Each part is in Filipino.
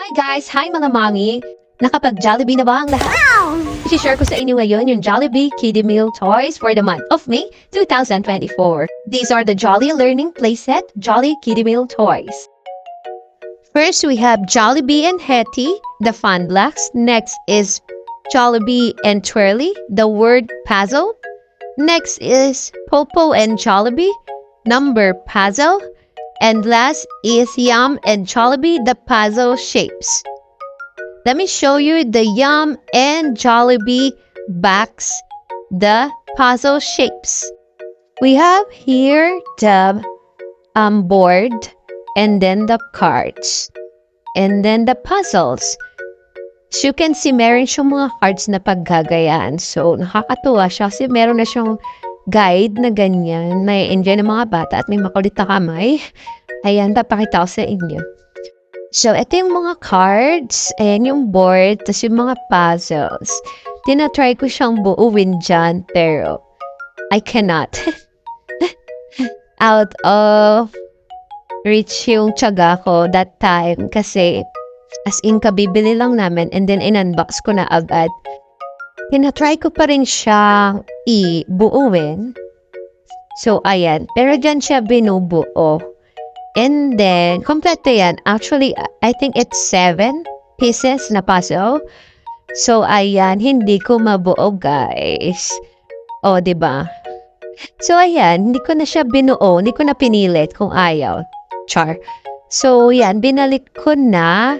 Hi guys! Hi mga mami! Nakapag-Jollibee na ba ang lahat? I-share ko sa inyo ngayon yung Jollibee Kiddie Meal Toys for the month of May 2024. These are the Jolly Learning Playset Jolly Kiddie Meal Toys. First, we have Jollibee and Hetty, the Fun Blocks. Next is Jollibee and Twirly, the Word Puzzle. Next is Popo and Jollibee, Number Puzzle. And last is Yum and Jollibee, the puzzle shapes. Let me show you the Yum and Jollibee backs, the puzzle shapes. We have here the board, and then the cards, and then the puzzles. As you can see, meron siyang mga cards na paggagayaan. So, nakakatuwa siya kasi meron na siyang guide na ganyan, na enjoy ng mga bata at may makulit na kamay. Ayan, papakita ko sa inyo. So, ito yung mga cards, ayan yung board, tapos yung mga puzzles. Tinatry ko siyang buuin dyan, pero I cannot. Out of reach yung tiyaga ko that time kasi as in kabibili lang namin and then in-unbox ko na agad. Tinatry ko pa rin siyang i-buuin. So, ayan. Pero dyan siya binubuo. And then, kompleto yan. Actually, I think it's 7 pieces na puzzle. So, ayan. Hindi ko mabuo, guys. O, diba? So, ayan. Hindi ko na siya binuo. Hindi ko na pinilit kung ayaw. Char. So, yan. Binalik ko na.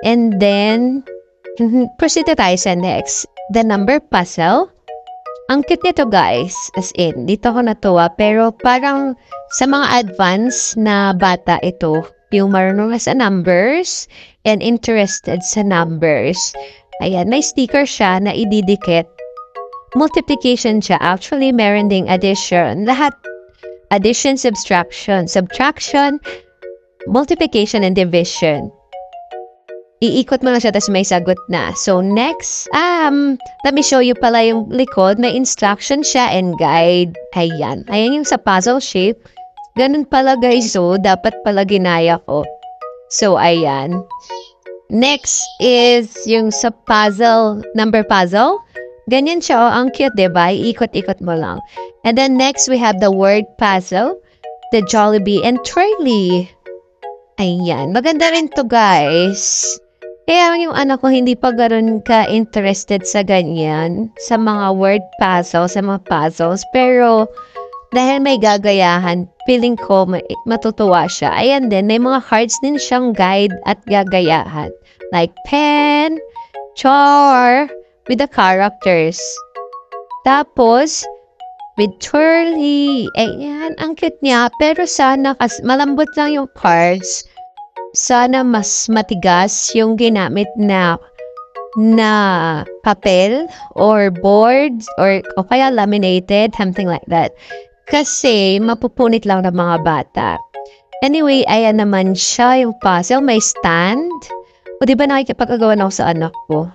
And then, proceed tayo sa next. The number puzzle. Ang cute nito guys, as in, dito ako natuwa, pero parang sa mga advanced na bata ito, yung marunong na sa numbers and interested sa numbers. Ayan, may sticker siya na ididikit. Multiplication siya. Actually, meron ding addition. Lahat, addition, subtraction, multiplication, and division. Iikot mo lang siya, tapos may sagot na. So, next, let me show you pala yung likod. May instruction siya and guide. Ayan. Ayan yung sa puzzle shape. Ganun pala guys, so, dapat pala ginaya ko. So, ayan. Next is yung sa puzzle, number puzzle. Ganyan siya, oh, ang cute, diba? Iikot-ikot mo lang. And then next, we have the word puzzle, the Jollibee and Twirly. Ayan. Maganda rin to guys. Kaya yung anak ko hindi pa ganoon ka-interested sa ganyan, sa mga word puzzles, sa mga puzzles. Pero, dahil may gagayahan, feeling ko matutuwa siya. Ayan din, may mga cards din siyang guide at gagayahan. Like pen, char, with the characters. Tapos, with twirly. Ayan, ang cute niya. Pero sana, malambot lang yung cards. Sana mas matigas yung ginamit na papel or boards or kaya laminated, something like that. Kasi mapupunit lang ng mga bata. Anyway, ayan naman siya yung puzzle. May stand. O diba nakikipagagawa na ako sa anak ko?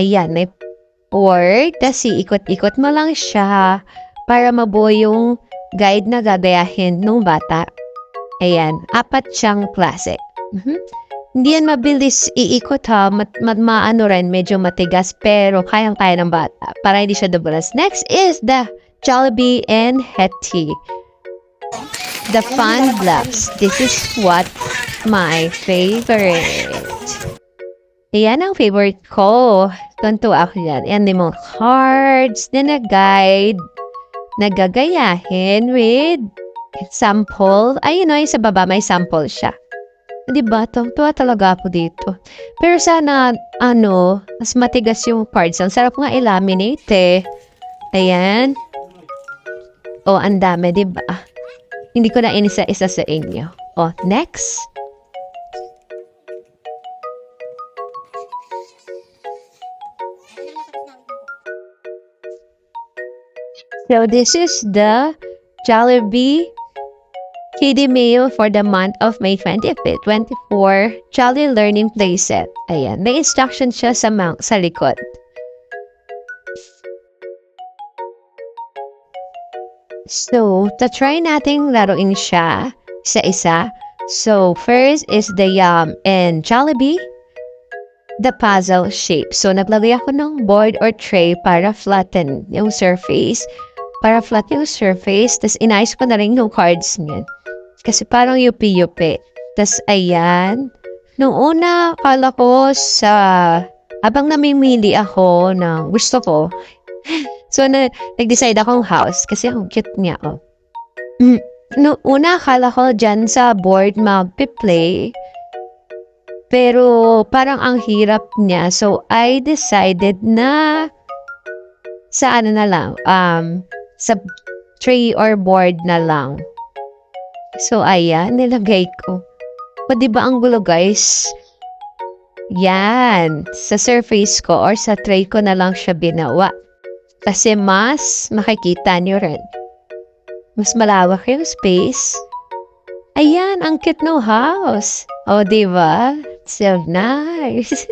Ayan, may board. Tapos ikot-ikot mo lang siya para mabuo yung guide na gagayahin ng bata. Ayan, 4 siyang klase. Hindi yan mabilis iikot ha. Maano rin, medyo matigas pero kayang-kaya ng bata para hindi siya dubulas. Next is the Jollibee and Hetty, the Fun Blocks. This is what my favorite. Yan ang favorite ko. Tunto ako yan. Yan din mga cards na guide na gagayahin with sample. Ayun o, sa baba may sample siya. Diba? Tuwa talaga ako dito. Pero sana, mas matigas yung parts. Ang sarap nga i-laminate eh. Ayan. O, ang dami, diba? Hindi ko na inisa-isa sa inyo. O, next. So, this is the Jollibee Kiddie Meal for the month of May 25th, 24, Jolly Learning Playset. Ayan, may instruction siya sa likod. So, try nating laruin siya isa-isa. So, first is the Yum and Jollibee. the puzzle shape. So, naglagay ako ng board or tray para flatten yung surface. Para flat yung surface. Tapos, inayos ko na rin yung cards niya. Kasi parang yupi-yupi. Tapos, ayan. Nung una, akala ko abang namimili ako ng gusto ko. So, nag-decide akong house. Kasi ang cute niya, oh. Nung una, akala ko dyan sa board mag-play. Pero parang ang hirap niya. So, I decided na sa ano na lang, sa tray or board na lang. So, ayan, nilagay ko. O, diba ang gulo, guys? Yan. Sa surface ko or sa tray ko na lang siya binawa. Kasi mas makikita niyo rin. Mas malawak yung space. Ayan, ang cute no house. O, diba? So nice.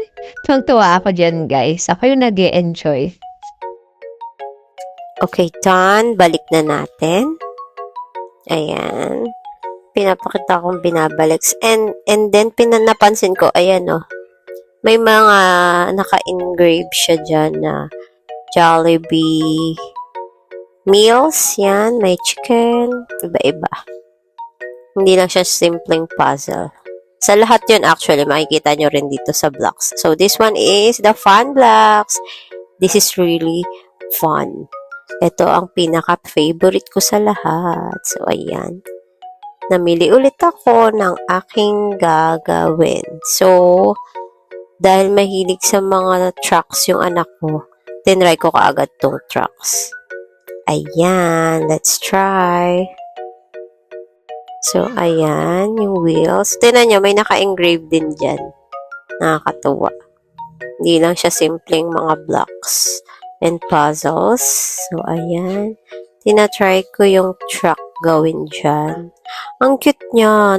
Tuwang-tuwa ako dyan, guys. Ako yung nag-e-enjoy. Okay, done. Balik na natin. Ayan. Pinapakita kong binabalik. And then, napansin ko, ayan o. May mga naka-engrave siya dyan na Jollibee meals. Yan, may chicken. Iba-iba. Hindi lang siya simpleng puzzle. Sa lahat yun, actually, makikita nyo rin dito sa blocks. So, this one is the fun blocks. This is really fun. Ito ang pinaka-favorite ko sa lahat. So, ayan. Namili ulit ako ng aking gagawin. So, dahil mahilig sa mga trucks yung anak ko, tinry ko kaagad tong trucks. Ayan, let's try. So, ayan, yung wheels. Tingnan nyo, may naka-engrave din dyan. Nakakatuwa. Hindi lang siya simpleng mga blocks and puzzles. So, ayan. Tinatry ko yung truck gawin dyan. Ang cute niya.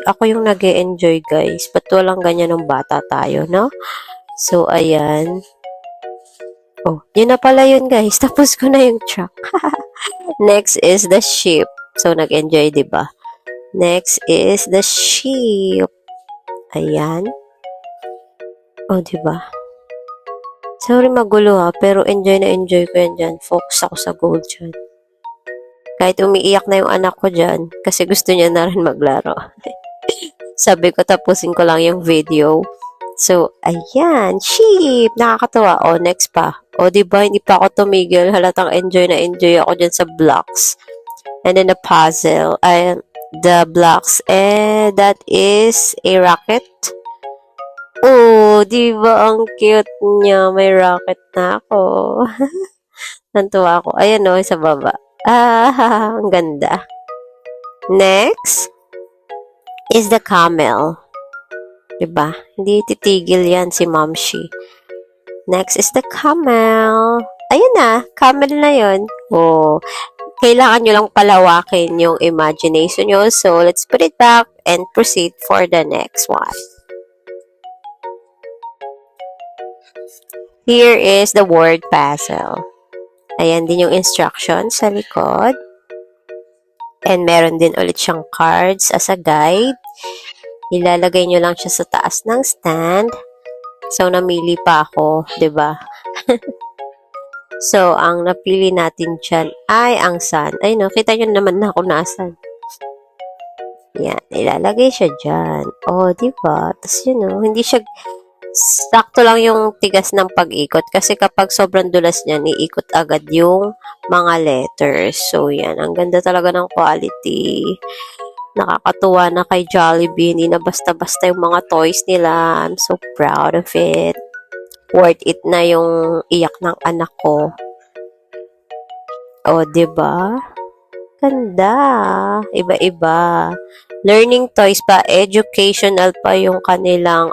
Ako yung nag-e-enjoy, guys. Ba't walang ganyan ng bata tayo, no? So, ayan. Oh, yun na pala yun, guys. Tapos ko na yung truck. Next is the ship. So, nag-enjoy, diba? Next is the sheep. Ayan. O, oh, diba? Sorry magulo ha, pero enjoy na enjoy ko yan dyan. Focus ako sa goal dyan. Kahit umiiyak na yung anak ko dyan, kasi gusto niya na rin maglaro. Sabi ko, tapusin ko lang yung video. So, ayan. Sheep! Nakakatawa. O, next pa. O, diba? Hindi pa ako tumigil. Halatang enjoy na enjoy ako dyan sa blocks. And then the puzzle. The blocks, that is a rocket. Oh, di ba ang cute niya? May rocket na ako. Nantuwa ako. Ayan o, sa baba. Ang ganda. Next is the camel. Diba? Hindi titigil yan si Momshi. Next is the camel. Ayun na, camel na yun. Oh, kailangan nyo lang palawakin yung imagination nyo. So, let's put it back and proceed for the next one. Here is the word puzzle. Ayan din yung instructions sa likod. And meron din ulit siyang cards as a guide. Ilalagay nyo lang siya sa taas ng stand. So, namili pa ako, 'di ba? So, ang napili natin dyan ay ang sun. Ay, no, kita nyo naman na kung nasan. Yan, ilalagay siya dyan. O, diba? Tapos, yun, no, hindi siya, sakto lang yung tigas ng pag-ikot. Kasi kapag sobrang dulas niyan, iikot agad yung mga letters. So, yan, ang ganda talaga ng quality. Nakakatuwa na kay Jollibee. Hindi na basta-basta yung mga toys nila. I'm so proud of it. Worth it na yung iyak ng anak ko. O, diba? Ganda. Iba-iba. Learning toys pa. Educational pa yung kanilang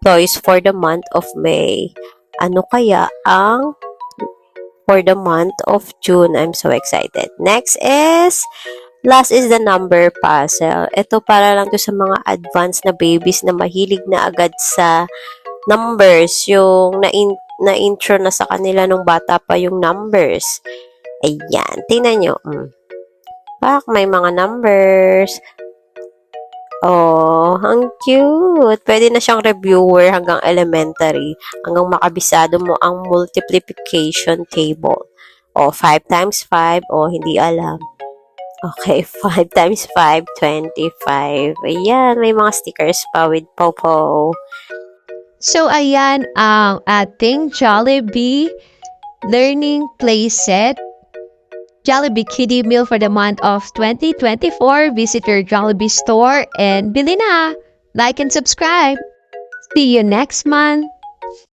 toys for the month of May. Ano kaya ang for the month of June? I'm so excited. Last is the number puzzle. Ito para lang to sa mga advanced na babies na mahilig na agad sa numbers, yung na-intro na sa kanila nung bata pa yung numbers. Ayan, tingnan nyo. May mga numbers. Oh, ang cute. Pwede na siyang reviewer hanggang elementary, hanggang makabisado mo ang multiplication table. O, 5 times 5, o, hindi alam. Okay, 5 times 5, 25. Ayan, may mga stickers pa with Popo. So, ayan ang ating Jollibee Learning Playset. Jollibee Kiddie Meal for the month of 2024. Visit your Jollibee store and bili na! Like and subscribe! See you next month!